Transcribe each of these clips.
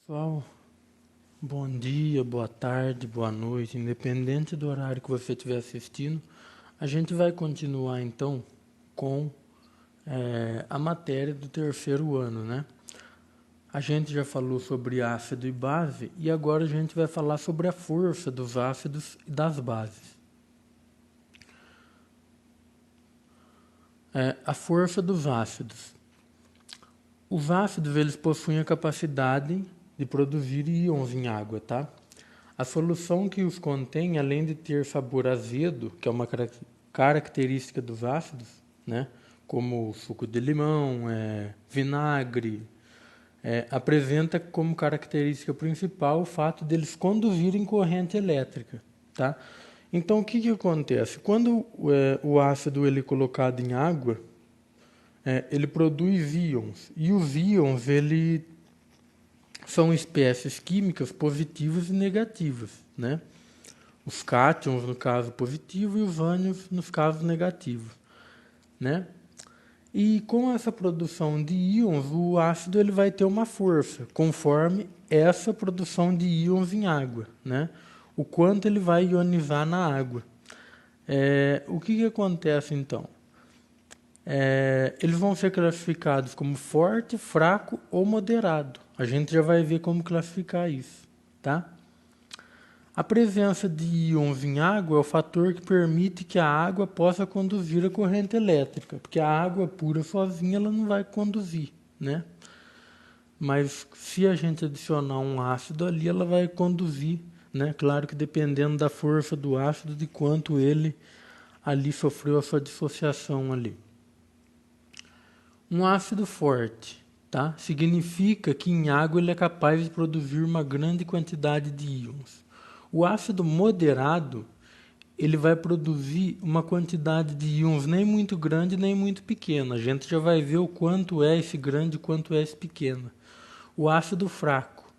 Pessoal, bom dia, boa tarde, boa noite, independente do horário que você estiver assistindo, a gente vai continuar então com a matéria do terceiro ano, né? A gente já falou sobre ácido e base e agora a gente vai falar sobre a força dos ácidos e das bases. A força dos ácidos. Os ácidos eles possuem a capacidade de produzir íons em água, tá? A solução que os contém, além de ter sabor azedo, que é uma característica dos ácidos, né? Como suco de limão, vinagre, apresenta como característica principal o fato deles conduzirem corrente elétrica, tá? Então, o que acontece? Quando o ácido ele é colocado em água, ele produz íons, e os íons ele são espécies químicas positivas e negativas, né? Os cátions no caso positivo e os ânions nos casos negativos, né? E com essa produção de íons, o ácido ele vai ter uma força conforme essa produção de íons em água, né? O quanto ele vai ionizar na água. O que acontece então? Eles vão ser classificados como forte, fraco ou moderado. A gente já vai ver como classificar isso, tá? A presença de íons em água é o fator que permite que a água possa conduzir a corrente elétrica, porque a água pura sozinha ela não vai conduzir, né? Mas se a gente adicionar um ácido ali, ela vai conduzir, né? Claro que dependendo da força do ácido, de quanto ele ali sofreu a sua dissociação ali. Um ácido forte, tá? Significa que em água ele é capaz de produzir uma grande quantidade de íons. O ácido moderado, ele vai produzir uma quantidade de íons nem muito grande nem muito pequena. A gente já vai ver o quanto é esse grande e quanto é esse pequeno. O ácido fraco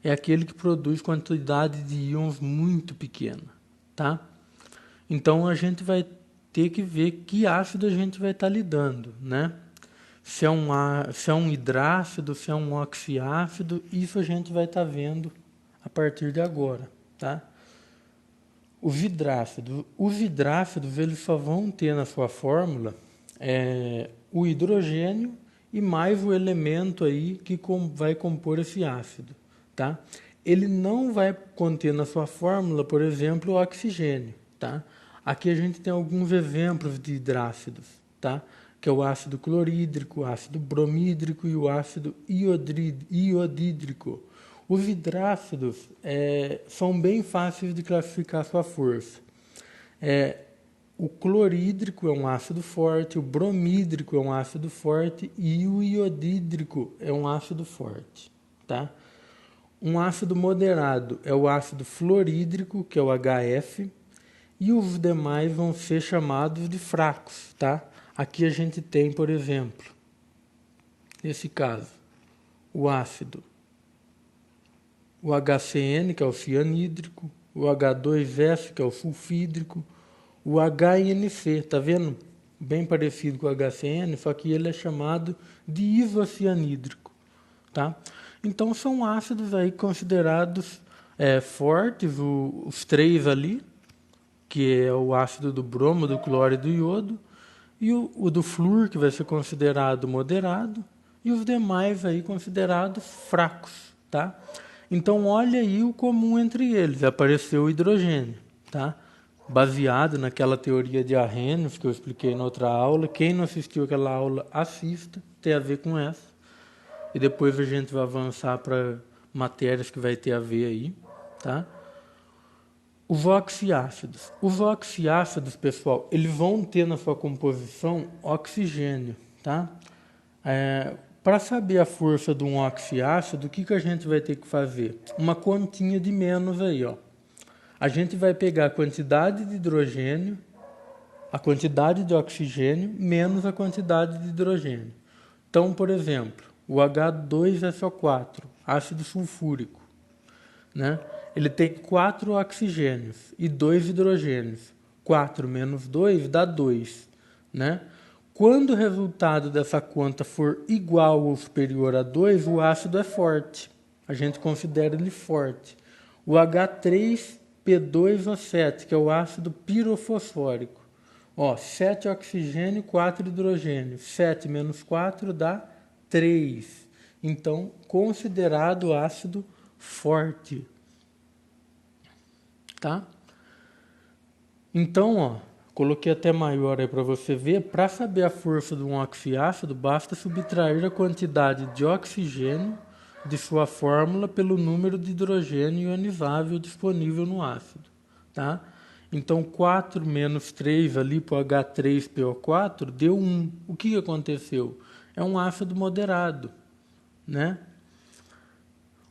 é aquele que produz quantidade de íons muito pequena, tá? Então a gente vai ter que ver que ácido a gente vai estar lidando, né? Se é um hidrácido, se é um oxiácido, isso a gente vai estar vendo a partir de agora, tá? Os hidrácidos eles só vão ter na sua fórmula o hidrogênio e mais o elemento aí que vai compor esse ácido, tá? Ele não vai conter na sua fórmula, por exemplo, o oxigênio, tá? Aqui a gente tem alguns exemplos de hidrácidos, tá? Que é o ácido clorídrico, o ácido bromídrico e o ácido iodídrico. Os hidrácidos são bem fáceis de classificar a sua força. O clorídrico é um ácido forte, o bromídrico é um ácido forte e o iodídrico é um ácido forte, tá? Um ácido moderado é o ácido fluorídrico, que é o HF, e os demais vão ser chamados de fracos, tá? Aqui a gente tem, por exemplo, nesse caso, o ácido, o HCN, que é o cianídrico, o H2S, que é o sulfídrico, o HNC, tá vendo? Bem parecido com o HCN, só que ele é chamado de isocianídrico, tá? Então são ácidos aí considerados fortes, os três ali, que é o ácido do bromo, do cloro e do iodo, e o do flúor, que vai ser considerado moderado, e os demais aí considerados fracos, tá? Então olha aí o comum entre eles, apareceu o hidrogênio, tá? Baseado naquela teoria de Arrhenius que eu expliquei na outra aula. Quem não assistiu aquela aula, assista, tem a ver com essa. E depois a gente vai avançar para matérias que vai ter a ver aí, tá? Os oxiácidos. Os oxiácidos, pessoal, eles vão ter na sua composição oxigênio, tá? Para saber a força de um oxiácido, o que a gente vai ter que fazer? Uma continha de menos aí, ó. A gente vai pegar a quantidade de hidrogênio, a quantidade de oxigênio, menos a quantidade de hidrogênio. Então, por exemplo, o H2SO4, ácido sulfúrico, né? Ele tem 4 oxigênios e 2 hidrogênios. 4 menos 2 dá 2, né? Quando o resultado dessa conta for igual ou superior a 2, o ácido é forte, A gente considera ele forte. O H3P2O7, que é o ácido pirofosfórico. Ó, 7 oxigênio, 4 hidrogênio. 7 menos 4 dá 3. Então, considerado ácido forte. Tá? Então, ó, coloquei até maior aí para você ver. Para saber a força de um oxiácido, basta subtrair a quantidade de oxigênio de sua fórmula pelo número de hidrogênio ionizável disponível no ácido. Tá? Então, 4 menos 3 ali para o H3PO4 deu 1. O que aconteceu? É um ácido moderado, né?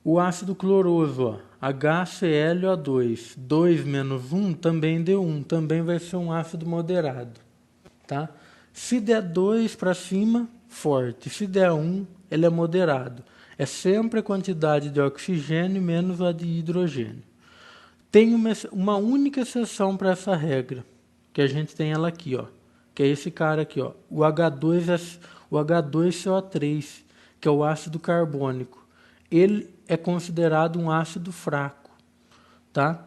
O ácido cloroso, ó, HClO2, 2 menos 1 também deu 1, também vai ser um ácido moderado. Tá? Se der 2 para cima, forte. Se der 1, ele é moderado. É sempre a quantidade de oxigênio menos a de hidrogênio. Tem uma única exceção para essa regra, que a gente tem ela aqui, ó, que é esse cara aqui, ó, o H2CO3, que é o ácido carbônico. Ele é considerado um ácido fraco, tá?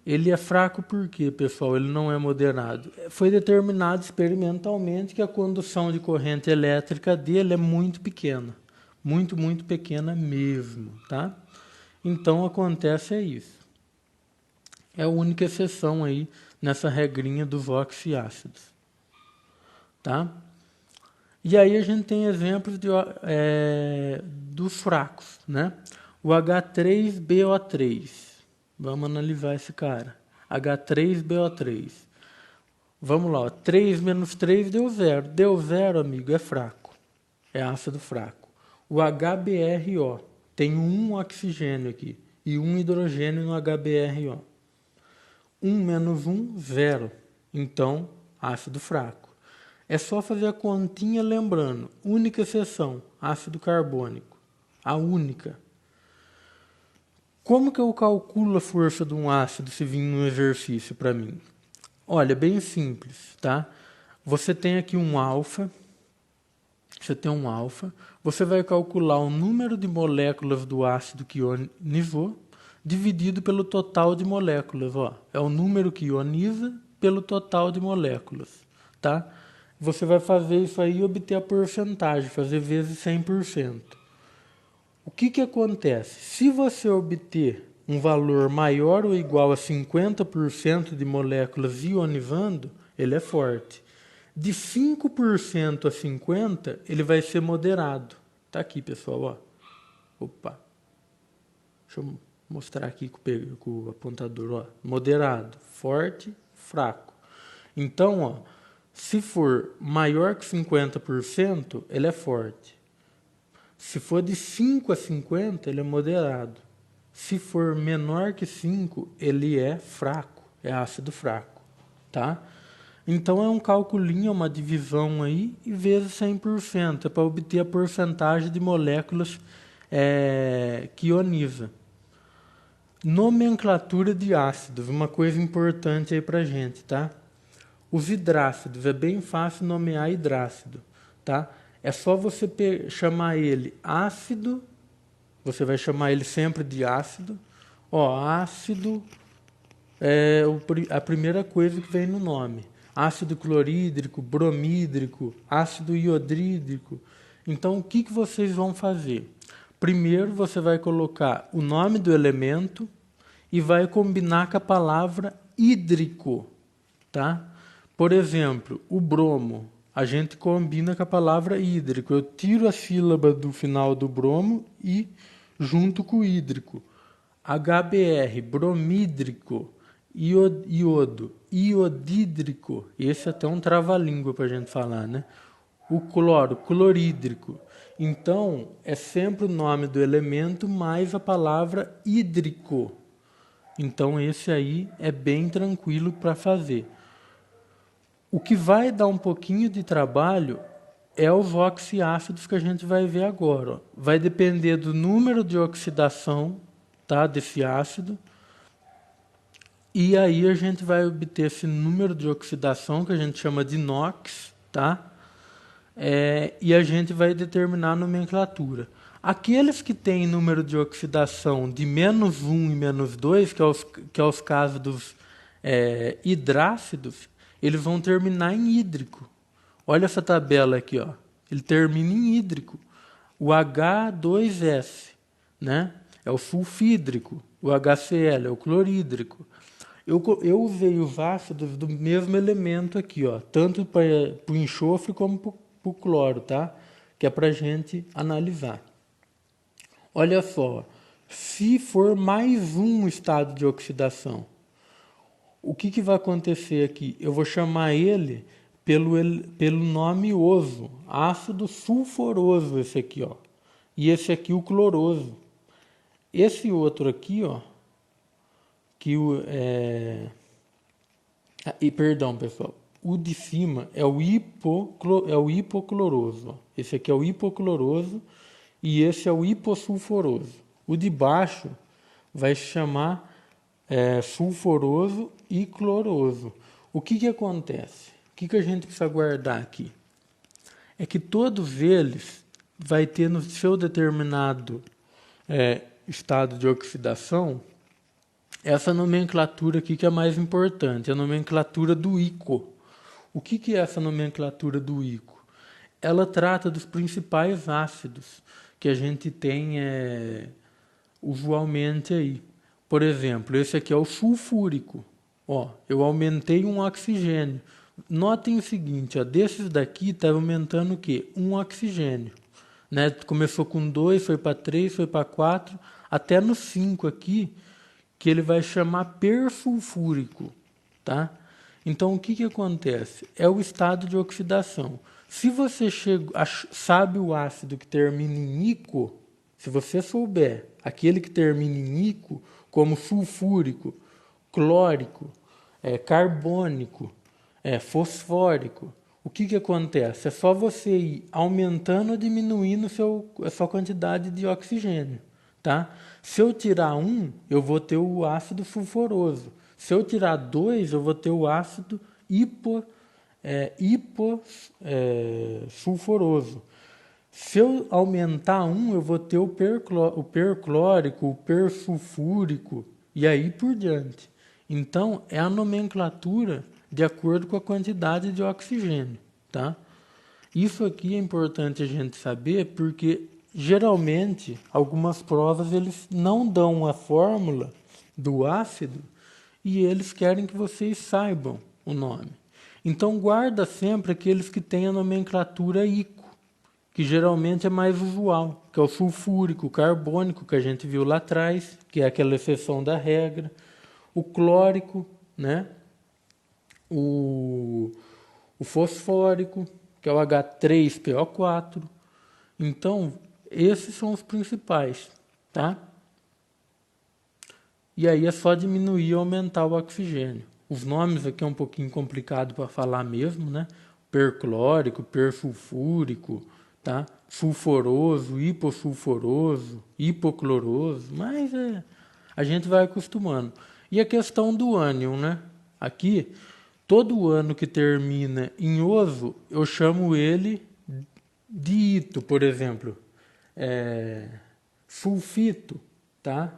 Ele é fraco por quê, pessoal? Ele não é moderado. Foi determinado experimentalmente que a condução de corrente elétrica dele é muito pequena. Muito, muito pequena mesmo, tá? Então, acontece isso. É a única exceção aí nessa regrinha dos oxiácidos, tá? E aí a gente tem exemplos dos fracos, né? O H3BO3. Vamos analisar esse cara. H3BO3. Vamos lá, ó. 3 menos 3 deu 0. Deu 0, amigo, é fraco. É ácido fraco. O HBRO. Tem um oxigênio aqui e um hidrogênio no HBRO. 1 menos 1, 0. Então, ácido fraco. É só fazer a continha lembrando. Única exceção, ácido carbônico. A única. Como que eu calculo a força de um ácido se vir num exercício para mim? Olha, bem simples, tá? Você tem aqui um alfa. Você vai calcular o número de moléculas do ácido que ionizou dividido pelo total de moléculas. Ó. É o número que ioniza pelo total de moléculas. Tá? Você vai fazer isso aí e obter a porcentagem, fazer vezes 100%. O que acontece? Se você obter um valor maior ou igual a 50% de moléculas ionizando, ele é forte. De 5% a 50%, ele vai ser moderado. Tá aqui, pessoal. Ó. Opa. Deixa eu mostrar aqui com o apontador. Ó. Moderado, forte, fraco. Então, ó, se for maior que 50%, ele é forte. Se for de 5 a 50, ele é moderado. Se for menor que 5, ele é fraco, é ácido fraco, tá? Então é um calculinho, uma divisão aí, e vezes 100%, é para obter a porcentagem de moléculas que ioniza. Nomenclatura de ácidos, uma coisa importante aí para a gente, tá? Os hidrácidos, é bem fácil nomear hidrácido, tá? É só você chamar ele ácido, você vai chamar ele sempre de ácido. Ó, ácido é a primeira coisa que vem no nome. Ácido clorídrico, bromídrico, ácido iodrídrico. Então, o que vocês vão fazer? Primeiro, você vai colocar o nome do elemento e vai combinar com a palavra hídrico, tá? Por exemplo, o bromo, a gente combina com a palavra hídrico. Eu tiro a sílaba do final do bromo e junto com o hídrico. HBr, bromídrico, iodo, iodídrico. Esse é até um trava-língua para a gente falar, né? O cloro, clorídrico. Então, é sempre o nome do elemento mais a palavra hídrico. Então, esse aí é bem tranquilo para fazer. O que vai dar um pouquinho de trabalho é os oxiácidos que a gente vai ver agora. Ó. Vai depender do número de oxidação, tá, desse ácido. E aí a gente vai obter esse número de oxidação, que a gente chama de NOx, tá? E a gente vai determinar a nomenclatura. Aqueles que têm número de oxidação de -1 e -2, que é os casos dos hidrácidos, eles vão terminar em hídrico. Olha essa tabela aqui, ó. Ele termina em hídrico. O H2S, né? É o sulfídrico. O HCl é o clorídrico. Eu usei os ácidos do mesmo elemento aqui, ó, tanto para o enxofre como para o cloro, tá? Que é para a gente analisar. Olha só, se for mais um estado de oxidação, o que vai acontecer aqui? Eu vou chamar ele pelo nome oso, ácido sulfuroso, esse aqui, ó. E esse aqui o cloroso. Esse outro aqui, ó, perdão, pessoal. O de cima é o hipocloroso. Ó. Esse aqui é o hipocloroso e esse é o hipossulfuroso. O de baixo vai se chamar sulfuroso e cloroso. O que acontece? O que a gente precisa guardar aqui? É que todos eles vai ter no seu determinado estado de oxidação essa nomenclatura aqui que é mais importante, a nomenclatura do ICO. O que é essa nomenclatura do ICO? Ela trata dos principais ácidos que a gente tem usualmente aí. Por exemplo, esse aqui é o sulfúrico. Ó, eu aumentei um oxigênio. Notem o seguinte, ó, desses daqui está aumentando o quê? Um oxigênio. Né? Começou com 2, foi para 3, foi para 4, até no 5 aqui, que ele vai chamar persulfúrico, tá? Então, o que acontece? É o estado de oxidação. Se você sabe o ácido que termina em ico, se você souber aquele que termina em ico, como sulfúrico, clórico, carbônico, fosfórico, o que acontece? É só você ir aumentando ou diminuindo a sua quantidade de oxigênio. Tá? Se eu tirar 1, eu vou ter o ácido sulfuroso. Se eu tirar 2, eu vou ter o ácido hipossulfuroso. Se eu aumentar 1, eu vou ter o perclórico, o persulfúrico e aí por diante. Então, é a nomenclatura de acordo com a quantidade de oxigênio. Tá? Isso aqui é importante a gente saber porque geralmente algumas provas eles não dão a fórmula do ácido e eles querem que vocês saibam o nome. Então guarda sempre aqueles que têm a nomenclatura ICO, que geralmente é mais usual, que é o sulfúrico, o carbônico que a gente viu lá atrás, que é aquela exceção da regra, o clórico, né? O fosfórico, que é o H3PO4. Então, esses são os principais, tá? E aí é só diminuir ou aumentar o oxigênio. Os nomes aqui é um pouquinho complicado para falar mesmo, né? Perclórico, persulfúrico, tá? Sulfuroso, hipossulfuroso, hipocloroso, mas a gente vai acostumando. E a questão do ânion, né? Aqui, todo ano que termina em oso, eu chamo ele de ito, por exemplo. Sulfito, tá?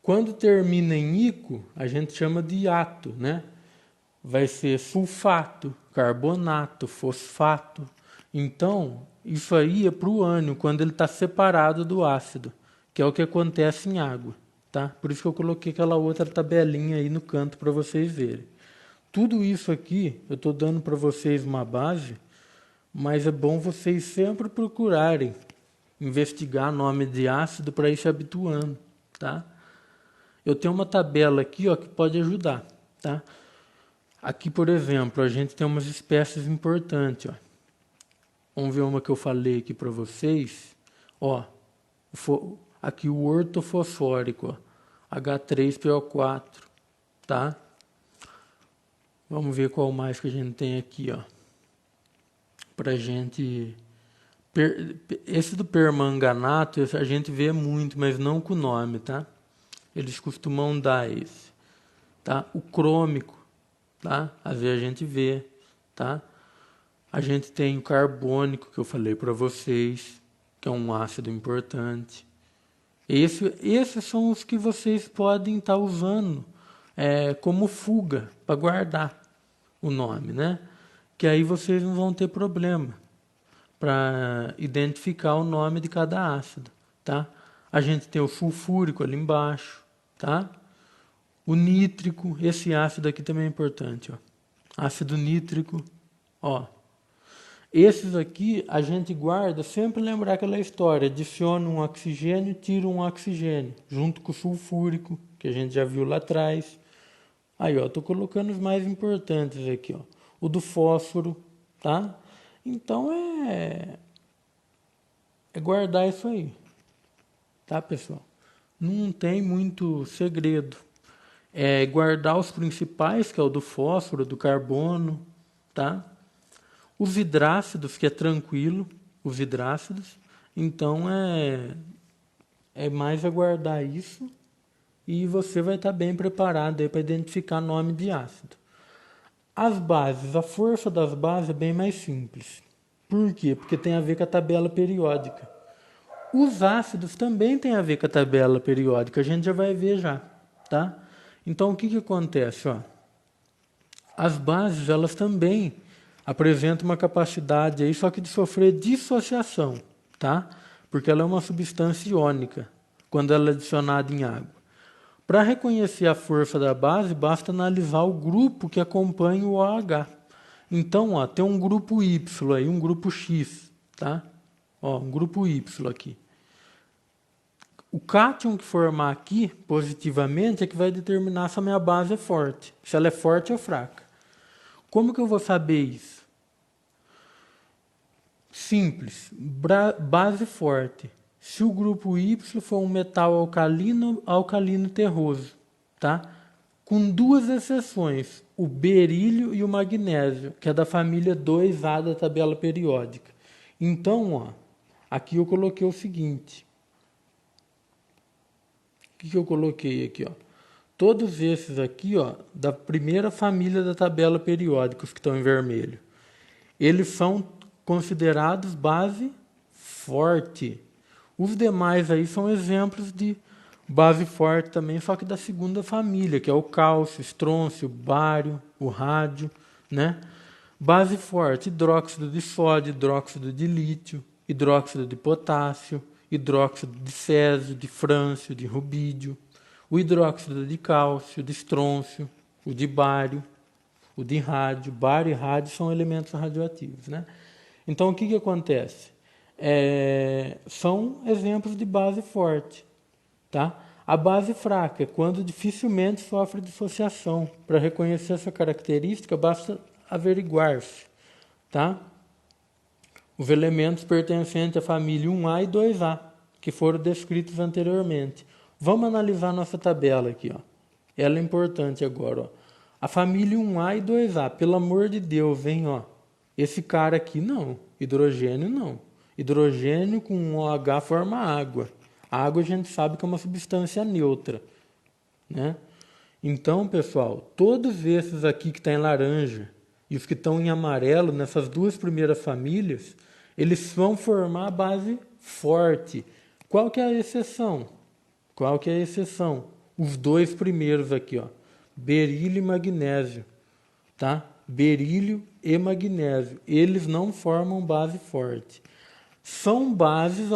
Quando termina em ico, a gente chama de ato, né? Vai ser sulfato, carbonato, fosfato. Então, isso aí é para o ânion, quando ele está separado do ácido, que é o que acontece em água, tá? Por isso que eu coloquei aquela outra tabelinha aí no canto para vocês verem. Tudo isso aqui, eu estou dando para vocês uma base, mas é bom vocês sempre procurarem investigar nome de ácido para ir se habituando, tá? Eu tenho uma tabela aqui, ó, que pode ajudar, tá? Aqui, por exemplo, a gente tem umas espécies importantes, ó. Vamos ver uma que eu falei aqui para vocês, ó. Aqui o ortofosfórico, ó, H3PO4, tá? Vamos ver qual mais que a gente tem aqui, ó. Pra gente... Esse do permanganato, a gente vê muito, mas não com o nome, tá? Eles costumam dar esse, tá? O crômico, tá? Às vezes a gente vê, tá? A gente tem o carbônico, que eu falei para vocês, que é um ácido importante. Esses são os que vocês podem estar usando como fuga para guardar o nome, né? Que aí vocês não vão ter problema para identificar o nome de cada ácido, tá? A gente tem o sulfúrico ali embaixo, tá? O nítrico, esse ácido aqui também é importante, ó. Ácido nítrico, ó. Esses aqui a gente guarda, sempre lembrar aquela história, adiciona um oxigênio, tira um oxigênio, junto com o sulfúrico, que a gente já viu lá atrás. Aí, ó, tô colocando os mais importantes aqui, ó. O do fósforo, tá? Então é guardar isso aí, tá, pessoal? Não tem muito segredo. É guardar os principais, que é o do fósforo, do carbono, tá? Os hidrácidos, que é tranquilo, os hidrácidos. Então é mais aguardar isso e você vai estar bem preparado aí para identificar nome de ácido. As bases, a força das bases é bem mais simples. Por quê? Porque tem a ver com a tabela periódica. Os ácidos também têm a ver com a tabela periódica, a gente já vai ver já, tá? Então o que acontece, ó? As bases, elas também apresentam uma capacidade aí, só que de sofrer dissociação, tá? Porque ela é uma substância iônica, quando ela é adicionada em água. Para reconhecer a força da base, basta analisar o grupo que acompanha o OH. Então, ó, tem um grupo Y aí, um grupo X, tá? Ó, um grupo Y aqui. O cátion que formar aqui, positivamente, é que vai determinar se a minha base é forte. Se ela é forte ou fraca. Como que eu vou saber isso? Simples. Base forte. Se o grupo Y for um metal alcalino terroso, tá? Com duas exceções, o berílio e o magnésio, que é da família 2A da tabela periódica. Então, ó, aqui eu coloquei o seguinte. O que eu coloquei aqui, ó? Todos esses aqui, ó, da primeira família da tabela periódica, os que estão em vermelho, eles são considerados base forte. Os demais aí são exemplos de base forte também, só que da segunda família, que é o cálcio, estrôncio, bário, o rádio, né? Base forte, hidróxido de sódio, hidróxido de lítio, hidróxido de potássio, hidróxido de césio, de frâncio, de rubídio, o hidróxido de cálcio, de estrôncio, o de bário, o de rádio. Bário e rádio são elementos radioativos, né? Então, o que acontece? São exemplos de base forte, tá? A base fraca é quando dificilmente sofre dissociação. Para reconhecer essa característica, basta averiguar-se, tá? Os elementos pertencentes à família 1A e 2A, que foram descritos anteriormente. Vamos analisar nossa tabela aqui, ó. Ela é importante agora, ó. A família 1A e 2A, pelo amor de Deus, hein, ó. Esse cara aqui não, hidrogênio não. Hidrogênio com um OH forma água. A água a gente sabe que é uma substância neutra, né? Então, pessoal, todos esses aqui que estão em laranja e os que estão em amarelo, nessas duas primeiras famílias, eles vão formar a base forte. Qual que é a exceção? Qual que é a exceção? Os dois primeiros aqui, ó, berílio e magnésio, tá? Berílio e magnésio, eles não formam base forte. São bases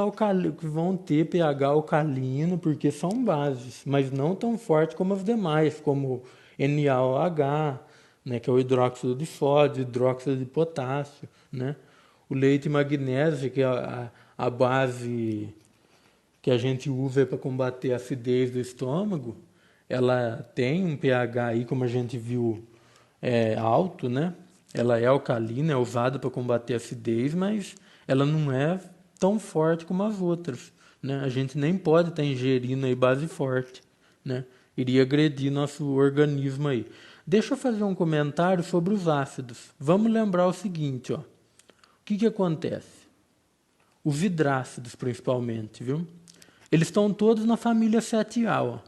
que vão ter pH alcalino, porque são bases, mas não tão fortes como as demais, como NaOH, né, que é o hidróxido de sódio, hidróxido de potássio, né? O leite magnésio, que é a base que a gente usa para combater a acidez do estômago, ela tem um pH aí, como a gente viu, alto, né? Ela é alcalina, é usada para combater a acidez, mas ela não é tão forte como as outras, né? A gente nem pode estar ingerindo aí base forte, né? Iria agredir nosso organismo aí. Deixa eu fazer um comentário sobre os ácidos. Vamos lembrar o seguinte, ó. O que acontece? Os hidrácidos, principalmente, viu? Eles estão todos na família 7A, ó.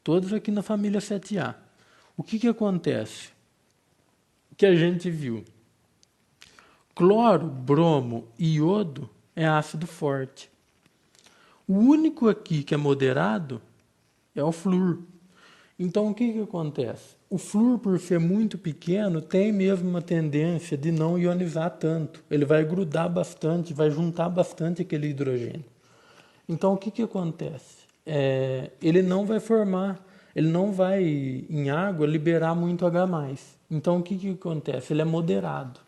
Todos aqui na família 7A. O que acontece? O que a gente viu? Cloro, bromo e iodo é ácido forte. O único aqui que é moderado é o flúor. Então, o que acontece? O flúor, por ser muito pequeno, tem mesmo uma tendência de não ionizar tanto. Ele vai grudar bastante, vai juntar bastante aquele hidrogênio. Então, o que acontece? Ele não vai formar, ele não vai, em água, liberar muito H+. Então, o que acontece? Ele é moderado.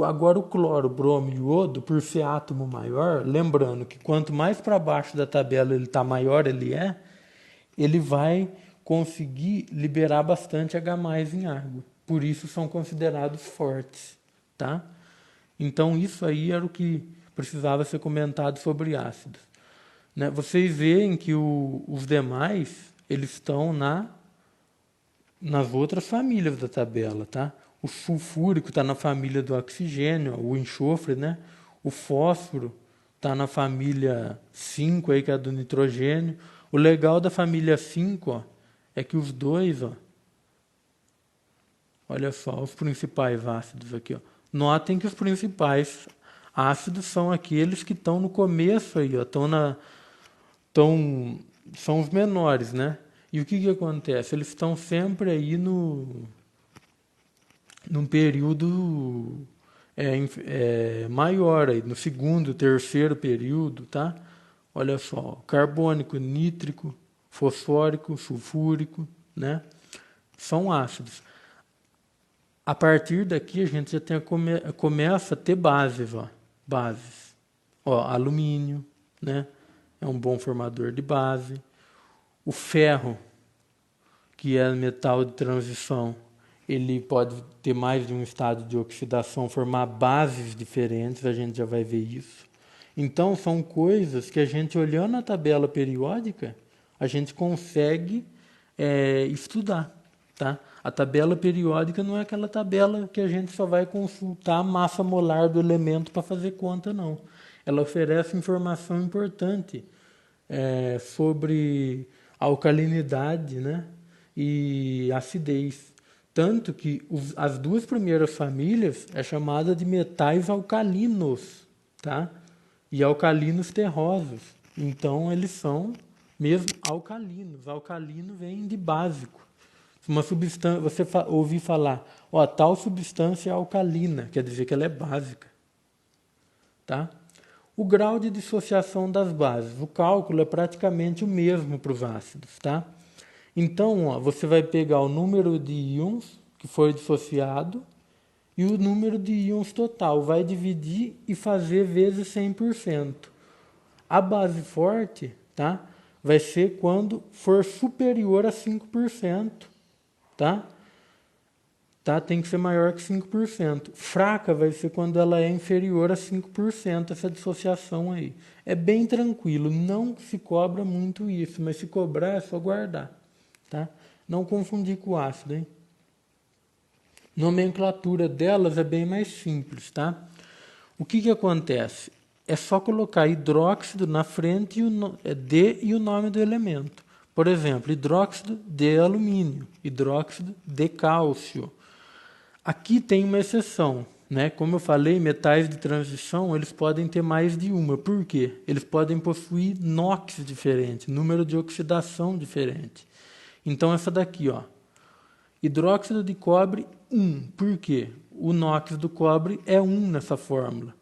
Agora, o cloro, o bromo e o iodo, por ser átomo maior, lembrando que quanto mais para baixo da tabela ele está, maior ele vai conseguir liberar bastante H+ em água. Por isso são considerados fortes, tá? Então isso aí era o que precisava ser comentado sobre ácidos, né? Vocês veem que os demais, eles estão nas outras famílias da tabela, tá? O sulfúrico está na família do oxigênio, o enxofre, né? O fósforo está na família 5, aí, que é do nitrogênio. O legal da família 5, ó, é que os dois, ó, olha só, os principais ácidos aqui, ó. Notem que os principais ácidos são aqueles que estão no começo aí, ó, são os menores, né? E o que acontece? Eles estão sempre aí num período maior, aí, no segundo, terceiro período, tá? Olha só, carbônico, nítrico, fosfórico, sulfúrico, né? São ácidos. A partir daqui a gente já começa a ter bases, ó. Bases. Ó, alumínio, né? É um bom formador de base. O ferro, que é metal de transição, ele pode ter mais de um estado de oxidação, formar bases diferentes, a gente já vai ver isso. Então, são coisas que a gente, olhando a tabela periódica, a gente consegue estudar, tá? A tabela periódica não é aquela tabela que a gente só vai consultar a massa molar do elemento para fazer conta, não. Ela oferece informação importante sobre alcalinidade, né? E acidez. Tanto que as duas primeiras famílias é chamada de metais alcalinos, tá? E alcalinos terrosos. Então, eles são mesmo alcalinos. Alcalino vem de básico. Uma substância, você ouvir falar, ó, tal substância é alcalina, quer dizer que ela é básica, tá? O grau de dissociação das bases. O cálculo é praticamente o mesmo para os ácidos, tá? Então, ó, você vai pegar o número de íons que foi dissociado e o número de íons total. Vai dividir e fazer vezes 100%. A base forte, tá? Vai ser quando for superior a 5%, tá? Tem que ser maior que 5%. Fraca vai ser quando ela é inferior a 5%, essa dissociação aí. É bem tranquilo, não se cobra muito isso, mas se cobrar é só guardar, tá? Não confundir com o ácido, hein? Nomenclatura delas é bem mais simples, tá? O que acontece? É só colocar hidróxido na frente e o nome do elemento. Por exemplo, hidróxido de alumínio, hidróxido de cálcio. Aqui tem uma exceção, né? Como eu falei, metais de transição, eles podem ter mais de uma. Por quê? Eles podem possuir NOx diferente, número de oxidação diferente. Então, essa daqui, ó, hidróxido de cobre 1. Por quê? O NOx do cobre é 1 nessa fórmula.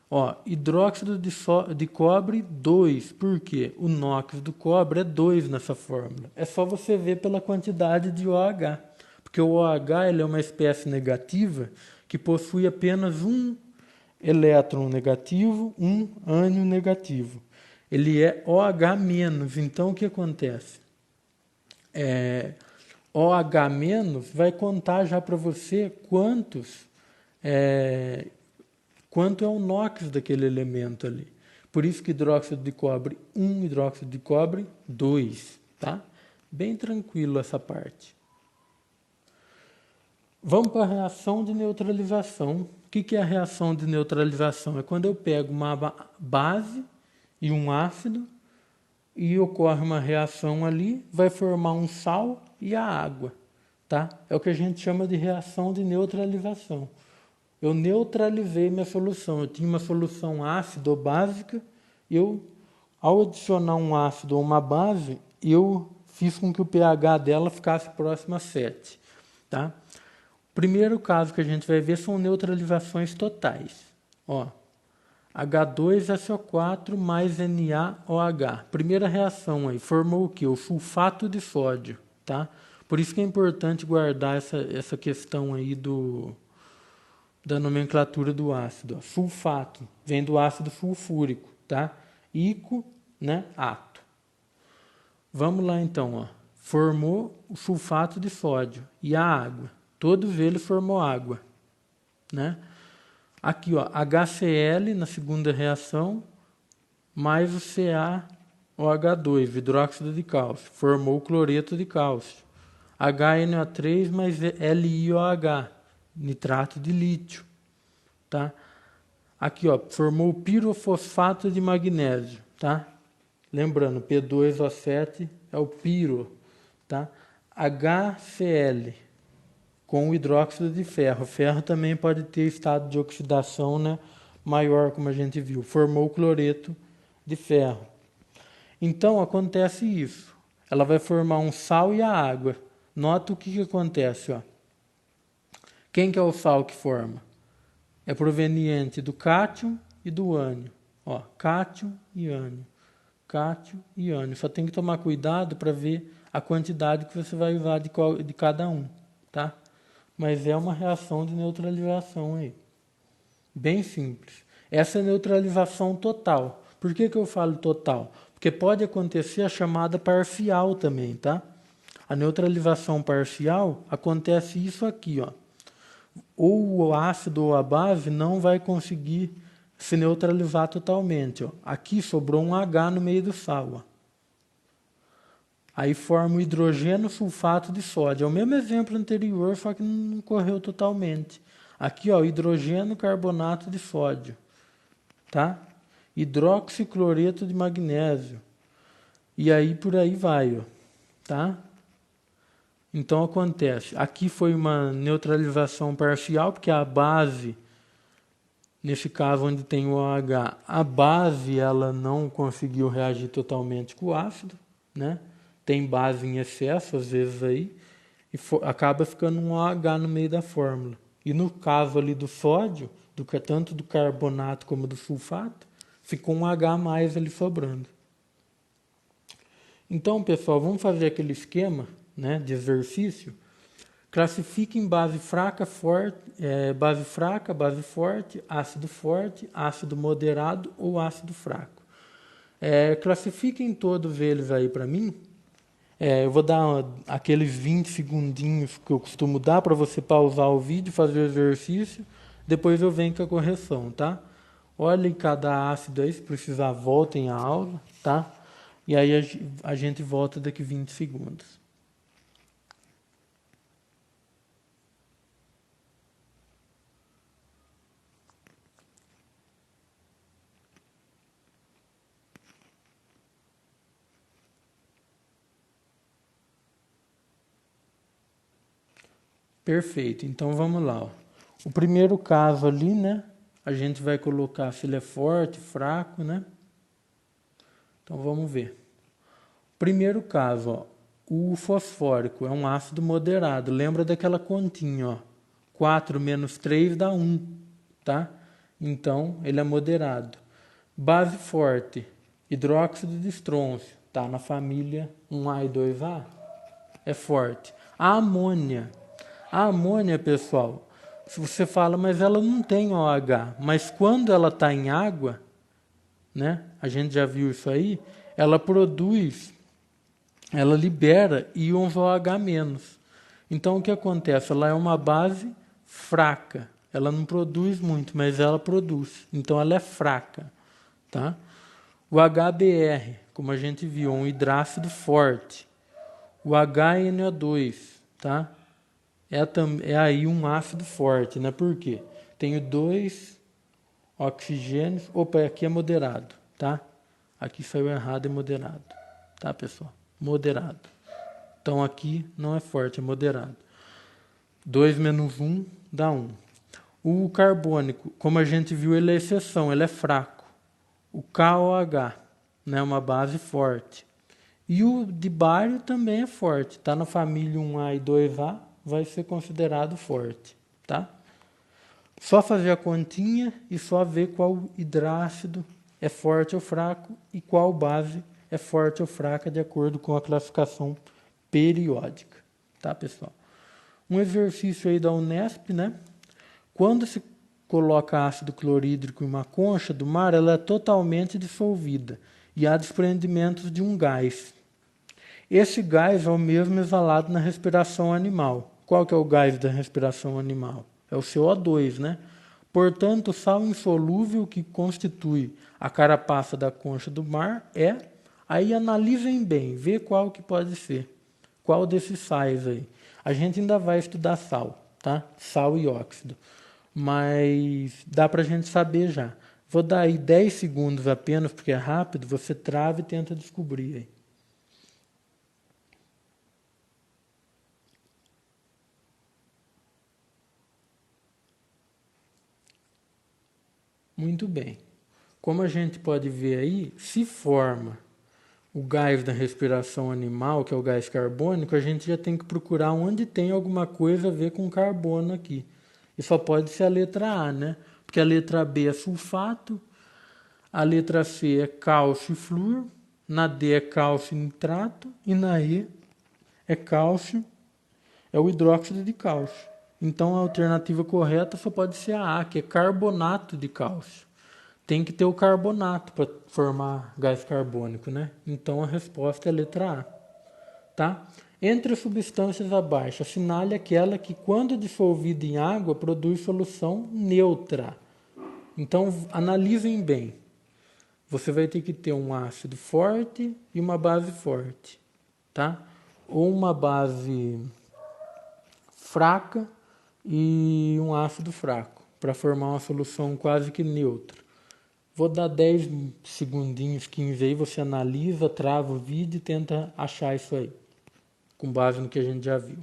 Ó, hidróxido de cobre 2. Por quê? O NOx do cobre é 2 nessa fórmula. É só você ver pela quantidade de OH. Porque o OH ele é uma espécie negativa que possui apenas um elétron negativo, um ânion negativo. Ele é OH-. Então, o que acontece? OH- vai contar já para você quanto é o NOx daquele elemento ali. Por isso que hidróxido de cobre 1, hidróxido de cobre 2. Tá? Bem tranquilo essa parte. Vamos para a reação de neutralização. O que é a reação de neutralização? É quando eu pego uma base e um ácido e ocorre uma reação ali, vai formar um sal e a água. Tá? É o que a gente chama de reação de neutralização. Eu neutralizei minha solução. Eu tinha uma solução ácida ou básica, eu Ao adicionar um ácido ou uma base, eu fiz com que o pH dela ficasse próximo a 7. Tá? O primeiro caso que a gente vai ver são neutralizações totais. Ó, H2SO4 mais NaOH. Primeira reação aí, formou o quê? O sulfato de sódio. Tá? Por isso que é importante guardar essa questão aí da nomenclatura do ácido. Ó. Sulfato, vem do ácido sulfúrico. Tá? Ico, né? Ato. Vamos lá então. Ó. Formou o sulfato de sódio e a água. Todos eles formou água. Né? Aqui, ó, HCl na segunda reação, mais o CaOH2, hidróxido de cálcio, formou o cloreto de cálcio. HNO3 mais LiOH, nitrato de lítio. Tá? Aqui, ó, formou o pirofosfato de magnésio. Tá? Lembrando, P2O7 é o piro. Tá? HCl. Com o hidróxido de ferro. O ferro também pode ter estado de oxidação, né, maior, como a gente viu. Formou o cloreto de ferro. Então, acontece isso. Ela vai formar um sal e a água. Nota o que acontece. Ó. Quem que é o sal que forma? É proveniente do cátion e do ânion. Ó, cátion e ânion. Cátion e ânion. Só tem que tomar cuidado para ver a quantidade que você vai usar de cada um. Tá? Mas é uma reação de neutralização aí. Bem simples. Essa é a neutralização total. Por que eu falo total? Porque pode acontecer a chamada parcial também, tá? A neutralização parcial acontece isso aqui, ó. Ou o ácido ou a base não vai conseguir se neutralizar totalmente, ó. Aqui sobrou um H no meio do sal, ó. Aí forma o hidrogênio sulfato de sódio. É o mesmo exemplo anterior, só que não correu totalmente. Aqui, ó, hidrogênio carbonato de sódio. Tá? Hidroxicloreto de magnésio. E aí por aí vai. Ó, tá? Então acontece. Aqui foi uma neutralização parcial, porque a base, nesse caso onde tem o OH, a base ela não conseguiu reagir totalmente com o ácido, né? Tem base em excesso, às vezes, aí, e acaba ficando um OH no meio da fórmula. E no caso ali do sódio, tanto do carbonato como do sulfato, ficou um H a mais ali sobrando. Então, pessoal, vamos fazer aquele esquema, né, de exercício. Classifique em base fraca, base forte, ácido moderado ou ácido fraco. Classifiquem todos eles aí para mim. Eu vou dar aqueles 20 segundinhos que eu costumo dar para você pausar o vídeo, fazer o exercício. Depois eu venho com a correção, tá? Olhem cada ácido aí, se precisar, voltem à aula, tá? E aí a gente volta daqui 20 segundos. Perfeito, então vamos lá. Ó. O primeiro caso ali, né? A gente vai colocar se ele é forte, fraco, né? Então vamos ver. Primeiro caso, ó, o fosfórico é um ácido moderado. Lembra daquela continha, ó. 4 menos 3 dá 1, tá? Então ele é moderado. Base forte, hidróxido de estrôncio, tá? Na família 1A e 2A, é forte. A amônia, pessoal, se você fala, mas ela não tem OH, mas quando ela está em água, né, a gente já viu isso aí, ela libera íons OH-. Então, o que acontece? Ela é uma base fraca, ela não produz muito, mas ela produz, então ela é fraca. Tá? O HBr, como a gente viu, é um hidrácido forte. O HNO2, tá? É aí um ácido forte, né? Por quê? Tenho 2 oxigênios. Opa, aqui é moderado, tá? Aqui saiu errado, é moderado. Tá, pessoal? Moderado. Então aqui não é forte, é moderado. 2 menos 1 dá 1. O carbônico, como a gente viu, ele é exceção, ele é fraco. O KOH, né? Uma base forte. E o de bário também é forte. Está na família 1A e 2A, vai ser considerado forte, tá? Só fazer a continha e só ver qual hidrácido é forte ou fraco e qual base é forte ou fraca de acordo com a classificação periódica, tá, pessoal? Um exercício aí da Unesp, né? Quando se coloca ácido clorídrico em uma concha do mar, ela é totalmente dissolvida e há desprendimentos de um gás. Esse gás é o mesmo exalado na respiração animal. Qual que é o gás da respiração animal? É o CO2, né? Portanto, o sal insolúvel que constitui a carapaça da concha do mar é... Aí analisem bem, vê qual que pode ser. Qual desses sais aí. A gente ainda vai estudar sal, tá? Sal e óxido. Mas dá para a gente saber já. Vou dar aí 10 segundos apenas, porque é rápido, você trava e tenta descobrir aí. Muito bem. Como a gente pode ver aí, se forma o gás da respiração animal, que é o gás carbônico, a gente já tem que procurar onde tem alguma coisa a ver com carbono aqui. E só pode ser a letra A, né? Porque a letra B é sulfato, a letra C é cálcio e flúor, na D é cálcio e nitrato e na E é cálcio, é o hidróxido de cálcio. Então a alternativa correta só pode ser a A, que é carbonato de cálcio. Tem que ter o carbonato para formar gás carbônico, né? Então a resposta é a letra A, tá? Entre as substâncias abaixo, assinale aquela que, quando dissolvida em água, produz solução neutra. Então analisem bem. Você vai ter que ter um ácido forte e uma base forte, tá? Ou uma base fraca e um ácido fraco, para formar uma solução quase que neutra. Vou dar 10 segundinhos, 15 aí, você analisa, trava o vídeo e tenta achar isso aí, com base no que a gente já viu.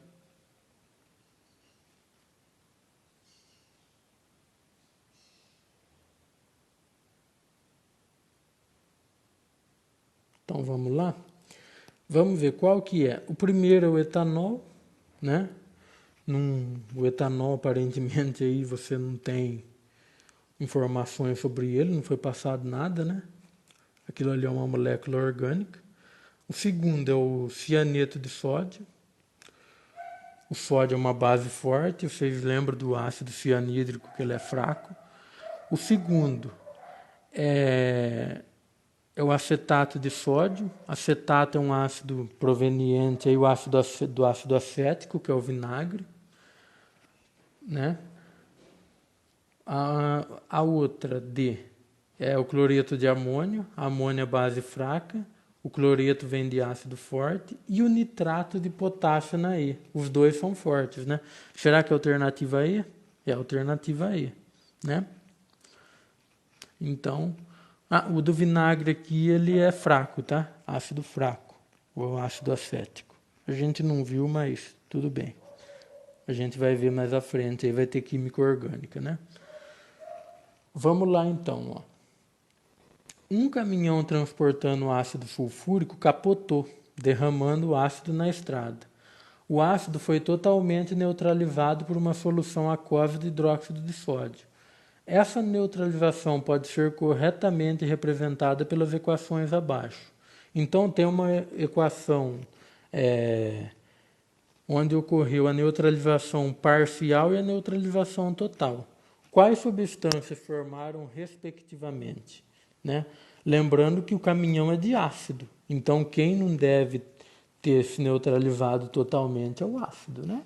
Então vamos lá? Vamos ver qual que é. O primeiro é o etanol, né? O etanol, aparentemente, aí você não tem informações sobre ele, não foi passado nada, né? Aquilo ali é uma molécula orgânica. O segundo é o cianeto de sódio. O sódio é uma base forte, vocês lembram do ácido cianídrico, que ele é fraco. O segundo é o acetato de sódio. Acetato é um ácido proveniente aí, do ácido acético, que é o vinagre, né? A outra, D, é o cloreto de amônio. A amônio é base fraca. O cloreto vem de ácido forte. E o nitrato de potássio na E. Os dois são fortes, né? Será que é a alternativa E? É a alternativa E, né? Então, o do vinagre aqui, ele é fraco, tá? Ácido fraco, ou ácido acético. A gente não viu, mas tudo bem. A gente vai ver mais à frente, aí vai ter química orgânica, né? Vamos lá então, ó. Um caminhão transportando ácido sulfúrico capotou, derramando o ácido na estrada. O ácido foi totalmente neutralizado por uma solução aquosa de hidróxido de sódio. Essa neutralização pode ser corretamente representada pelas equações abaixo. Então, tem uma equação onde ocorreu a neutralização parcial e a neutralização total. Quais substâncias formaram respectivamente, né? Lembrando que o caminhão é de ácido, então quem não deve ter se neutralizado totalmente é o ácido, né?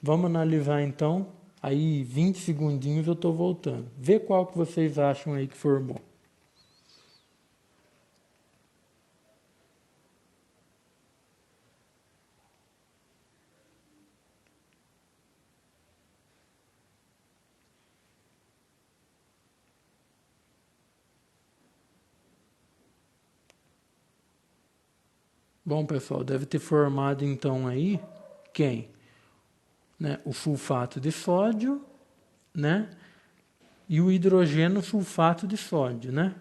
Vamos analisar então, aí 20 segundinhos eu estou voltando. Vê qual que vocês acham aí que formou. Bom, pessoal, deve ter formado então aí quem? Né? O sulfato de sódio, né? E o hidrogênio sulfato de sódio, né?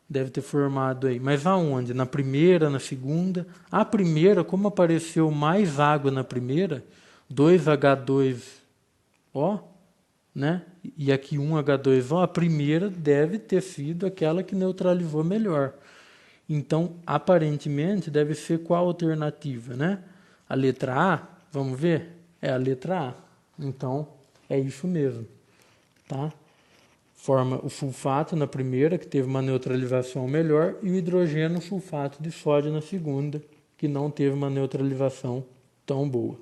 Deve ter formado aí. Mas aonde? Na primeira, na segunda? A primeira, como apareceu mais água na primeira, 2H2O, né? E aqui 1H2O, a primeira deve ter sido aquela que neutralizou melhor. Então, aparentemente, deve ser qual alternativa, né? A letra A, vamos ver? É a letra A. Então, é isso mesmo, tá? Forma o sulfato na primeira, que teve uma neutralização melhor, e o hidrogênio sulfato de sódio na segunda, que não teve uma neutralização tão boa.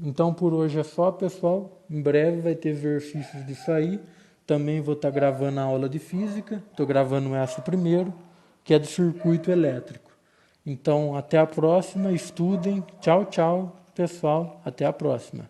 Então, por hoje é só, pessoal. Em breve vai ter exercícios disso aí. Também vou estar gravando a aula de física. Estou gravando essa primeiro, que é de circuito elétrico. Então, até a próxima. Estudem. Tchau, tchau, pessoal. Até a próxima.